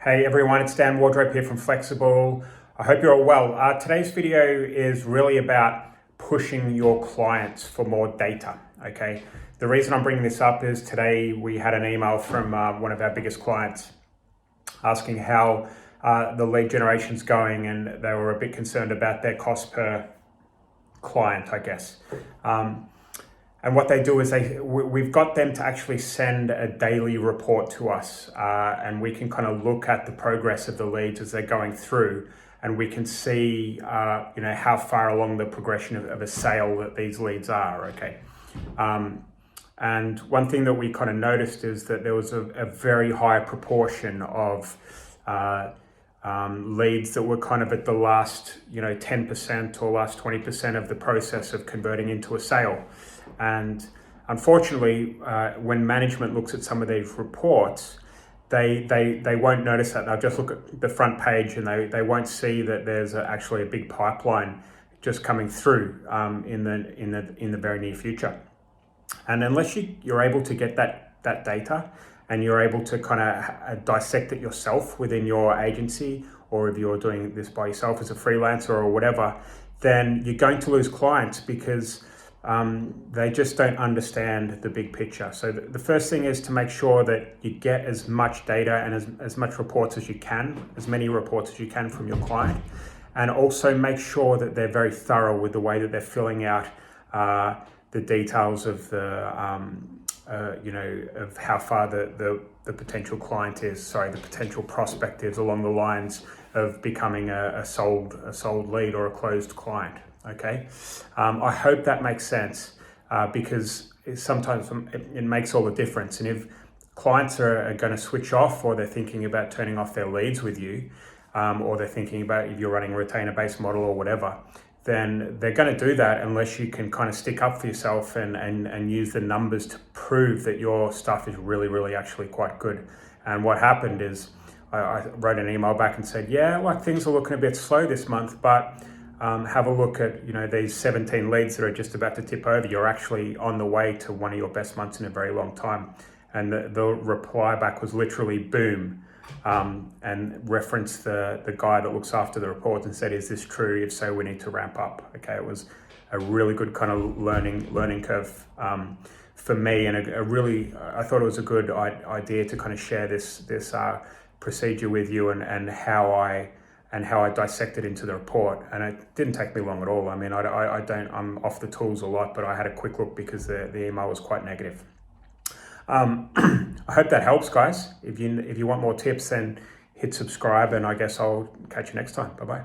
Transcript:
Hey everyone, it's Dan Wardrope here from Flexxable. I hope you're all well. Today's video is really about pushing your clients for more data, okay? The reason I'm bringing this up is today we had an email from one of our biggest clients asking how the lead generation's going, and they were a bit concerned about their cost per client, I guess. And what they do is we've got them to actually send a daily report to us, and we can kind of look at the progress of the leads as they're going through, and we can see how far along the progression of a sale that these leads are. Okay. And one thing that we kind of noticed is that there was a very high proportion of leads that were kind of at the last 10% or last 20% of the process of converting into a sale. And unfortunately, when management looks at some of these reports, they won't notice that. They'll just look at the front page and they won't see that there's actually a big pipeline just coming through in the very near future. And unless you're able to get that data and you're able to kind of dissect it yourself within your agency, or if you're doing this by yourself as a freelancer or whatever, then you're going to lose clients because they just don't understand the big picture. So the first thing is to make sure that you get as much data and as much reports as you can, as many reports as you can from your client, and also make sure that they're very thorough with the way that they're filling out the details of of how far the potential client is, the potential prospect is along the lines of becoming a sold lead or a closed client. Okay, I hope that makes sense because sometimes it makes all the difference. And if clients are going to switch off, or they're thinking about turning off their leads with you, or they're thinking about if you're running a retainer-based model or whatever, then they're going to do that unless you can kind of stick up for yourself and use the numbers to prove that your stuff is really actually quite good. And what happened is I wrote an email back and said, yeah, like things are looking a bit slow this month, but have a look at these 17 leads that are just about to tip over. You're actually on the way to one of your best months in a very long time. And the reply back was literally boom, and referenced the guy that looks after the report and said, is this true? If so, we need to ramp up. Okay, it was a really good kind of learning curve for me, and I thought it was a good idea to kind of share this procedure with you and how I dissected into the report. And it didn't take me long at all. I mean, I'm off the tools a lot, but I had a quick look because the email was quite negative. I hope that helps, guys. If you want more tips, then hit subscribe, and I guess I'll catch you next time. Bye-bye.